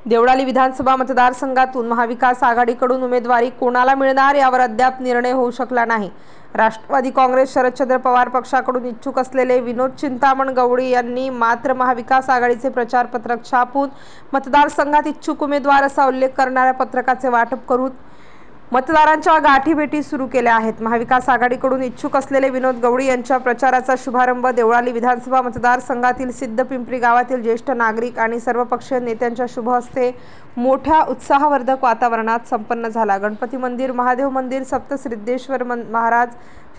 देवळाली विधानसभा मतदारसंघातून महाविकास आघाडीकडून उमेदवारी कोणाला मिळणार यावर अद्याप निर्णय होऊ शकला नाही। राष्ट्रवादी काँग्रेस शरदचंद्र पवार पक्षाकडून इच्छुक असलेले विनोद चिंतामण गवळी यांनी मात्र महाविकास आघाडीचे प्रचार पत्रक छापून मतदारसंघात इच्छुक उमेदवार असा उल्लेख करणाऱ्या पत्रकाचे वाटप करून मतदारांच्या गाठीभेटी सुरू केल्या आहेत। महाविकास आघाडीकडून इच्छुक असलेले विनोद गवळी यांच्या प्रचाराचा शुभारंभ देवळाली विधानसभा मतदारसंघातील सिद्धपिंपरी गावातील ज्येष्ठ नागरिक आणि सर्वपक्षीय नेत्यांच्या शुभ हस्ते मोठ्या उत्साहवर्धक वातावरणात संपन्न झाला। गणपती मंदिर, महादेव मंदिर, सप्तसिद्धेश्वर महाराज,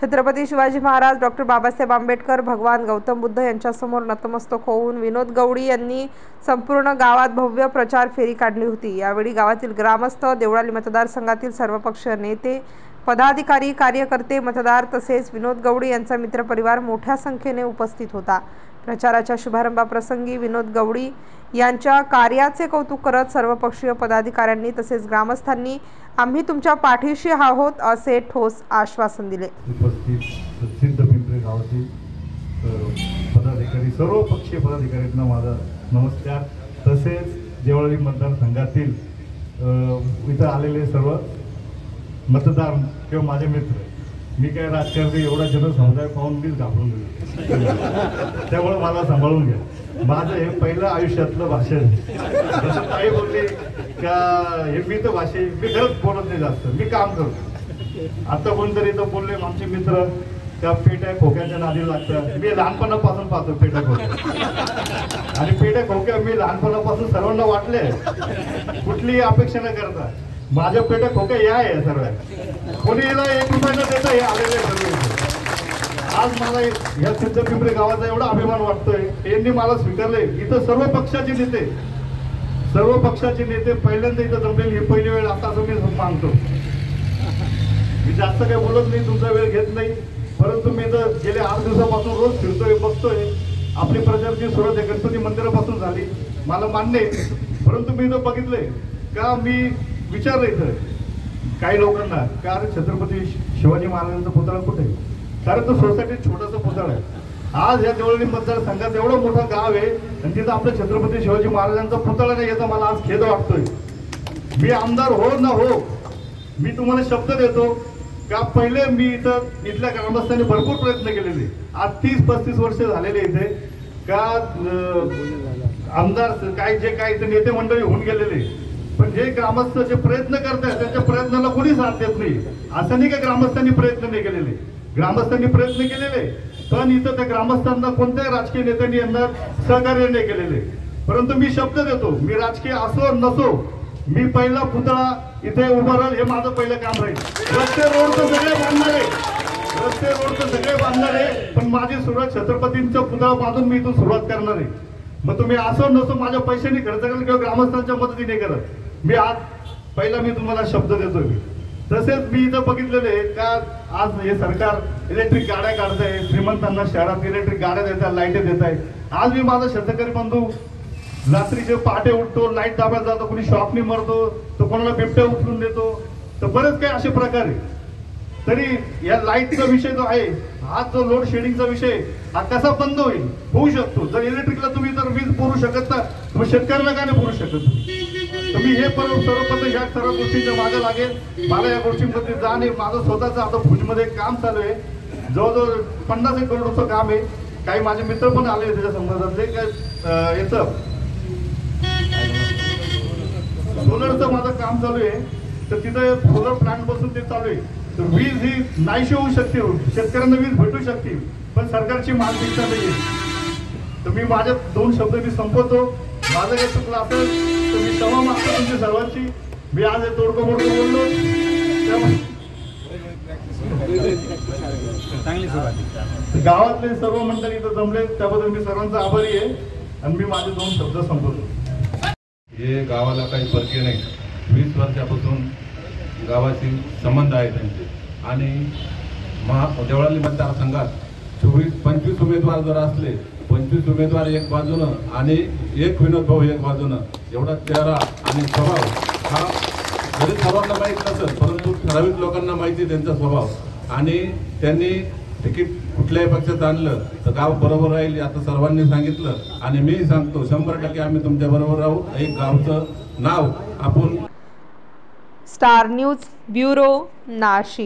छत्रपती शिवाजी महाराज, डॉक्टर बाबासाहेब आंबेडकर, भगवान गौतम बुद्ध यांच्यासमोर नतमस्तक होऊन विनोद गवळी यांनी संपूर्ण गावात भव्य प्रचार फेरी काढली होती। यावेळी गावातील ग्रामस्थ, देवळाली मतदारसंघातील सर्वपक्षीय नेते, पदाधिकारी, कार्यकर्ते, मतदार तसेच विनोद गवळी यांचा मित्रपरिवार मोठ्या संख्येने उपस्थित होता। प्रचाराच्या शुभारंभाप्रसंगी विनोद गवळी यांच्या कार्याचे कौतुक करत सर्वपक्षीय पदाधिकाऱ्यांनी तसेच ग्रामस्थांनी आम्ही तुमच्या पाठीशी आहोत असे ठोस आश्वासन दिले। सिद्धपिंपरी गावातील पदाधिकारी, सर्व पक्षीय पदाधिकाऱ्यांना माझा नमस्कार। तसेच देवळाली मतदारसंघातील इथं आलेले सर्व मतदार किंवा माझे मित्र, मी काय राजकारणी एवढा जनसमुदाय पाहून मीच घाबरून गेलो, त्यामुळे मला सांभाळून घ्या। माझं हे पहिलं आयुष्यातलं भाषण, जसं काही बोलले का हे मी तर भाषे मी खरंच बोलत नाही जास्त, मी काम करतो। आता कोणतरी तर बोलले आमचे मित्र त्या पेट्या खोक्याच्या नादी लागतात, मी लहानपणापासून पाहतो पेट्या खोक्या, आणि पेट्या खोक्या मी लहानपणापासून सर्वांना वाटले, कुठलीही अपेक्षा न करता माझ्या पेट्या खोक्या या आहे सर्व, कोणी याला 1 रुपया न देता हे आलेले सर्व। आज मला या सिद्धपिंपरी गावाचा एवढा अभिमान वाटतोय, यांनी मला स्वीकारले। इथं सर्व पक्षाचे नेते पहिल्यांदा इथं जमलेली ही पहिली वेळ आता असं मी मानतो। मी जास्त काही बोलत नाही, तुमचा वेळ घेत नाही, परंतु मी तर गेले 8 दिवसापासून रोज फिरतोय, बघतोय। आपली प्रचाराची सुरुवात आहे गणपती मंदिरापासून झाली, मला मान्य आहे, परंतु मी इथं बघितलंय का, मी विचारलं इथं काही लोकांना का अरे छत्रपती शिवाजी महाराजांचा पुतळा कुठे आहे, कारण तो सोसायटीत छोटासा पुतळा आहे। आज या देवळाली मतदारसंघात एवढं मोठं गाव आहे आणि तिथं आपल्या छत्रपती शिवाजी महाराजांचा पुतळा नाही, याचा मला आज खेद वाटतोय। मी आमदार हो ना हो, मी तुम्हाला शब्द देतो का पहिले मी इथल्या ग्रामस्थांनी भरपूर प्रयत्न केलेले, आज 30-35 वर्ष झालेले इथे का आमदार काय जे काय इथे नेते मंडळी होऊन गेलेले, पण जे ग्रामस्थ जे प्रयत्न करतात त्यांच्या प्रयत्नाला कोणी साथ देत नाही। असं नाही का ग्रामस्थांनी प्रयत्न नाही केलेले, ग्रामस्थांनी प्रयत्न केलेले, पण इथं त्या ग्रामस्थांना कोणत्याही राजकीय नेत्यांनी यांना सहकार्य नाही केलेले। परंतु मी शब्द देतो, मी राजकीय असो नसो, मी पहिला पुतळा इथे उभा राहील, हे माझं पहिलं काम राहील। रस्ते रोड तर सगळे बांधणार आहे, पण माझी सुरुवात छत्रपतींचा पुतळा बांधून मी इथून सुरुवात करणार आहे। मग तुम्ही असो नसो माझ्या पैशाने खर्च कराल किंवा ग्रामस्थांच्या मदतीने करत, मी आज पहिला मी तुम्हाला शब्द देतोय। तसेच मी इथं बघितलेले का आज हे सरकार इलेक्ट्रिक गाड्या काढत आहे, श्रीमंतांना शहरात इलेक्ट्रिक गाड्या देत आहे, लाईट देत आहे। आज मी माझा शेतकरी बंधू रात्रीचे पहाटे उठतो, लाईट दाबायला जातो, कोणी शॉकनी मरतो, तर कोणाला बिबट्या उचलून देतो, तर बरेच काही असे प्रकार आहे। तरी या लाईटचा विषय जो आहे, हा जो लोड शेडिंगचा विषय हा कसा बंद होऊ शकतो। जर इलेक्ट्रिकला तुम्ही जर वीज पुरवू शकत ना, मग शेतकऱ्याला काय नाही पुरवू शकत तुम्ही हे सर्वप्रथम या सर्व गोष्टींच्या मागे लागेल। मला या गोष्टींमध्ये जाणे, माझं स्वतःचं आता भुजमध्ये काम चालू आहे, जवळजवळ 50 करोडचं काम आहे। काही माझे मित्र पण आले त्याच्या संबंधातले काय याचं सोलरचं माझं काम चालू आहे, तर तिथे सोलर प्लांट बसून ते चालू आहे, तर वीज ही नाहीशी होऊ शकते, शेतकऱ्यांना वीज भेटू शकते, पण सरकारची मानसिकता नाही आहे। तर मी माझे 2 शब्द मी संपवतो, माझं काही चुकलं असेल तर मी क्षमा मागतो तुमची सर्वांची। मी आज हे तोडकं मोडकं बोललो, गावातले सर्व मंडळी इथं जमले त्याबद्दल मी सर्वांचा आभारी आहे, आणि मी माझे 2 शब्द संपवतो। हे गावाला काही परकीय नाही, 20 वर्षापासून गावाशी संबंध आहे त्यांचे, आणि देवळाली मतदारसंघात 24-25 उमेदवार जर असले, 25 उमेदवार एक बाजूनं आणि एक विनोद भाऊ एक बाजूनं, एवढा चेहरा आणि स्वभाव हा जरी सर्वांना माहीत नसेल, परंतु ठराविक लोकांना माहिती त्यांचा स्वभाव, आणि त्यांनी तिकीट कुठल्याही पक्षात आणलं तर गाव बरोबर राहील आता सर्वांनी सांगितलं, आणि मी सांगतो 100% आम्ही तुमच्या बरोबर राहू। एक गावचं नाव आपण स्टार न्यूज ब्युरो नाशिक.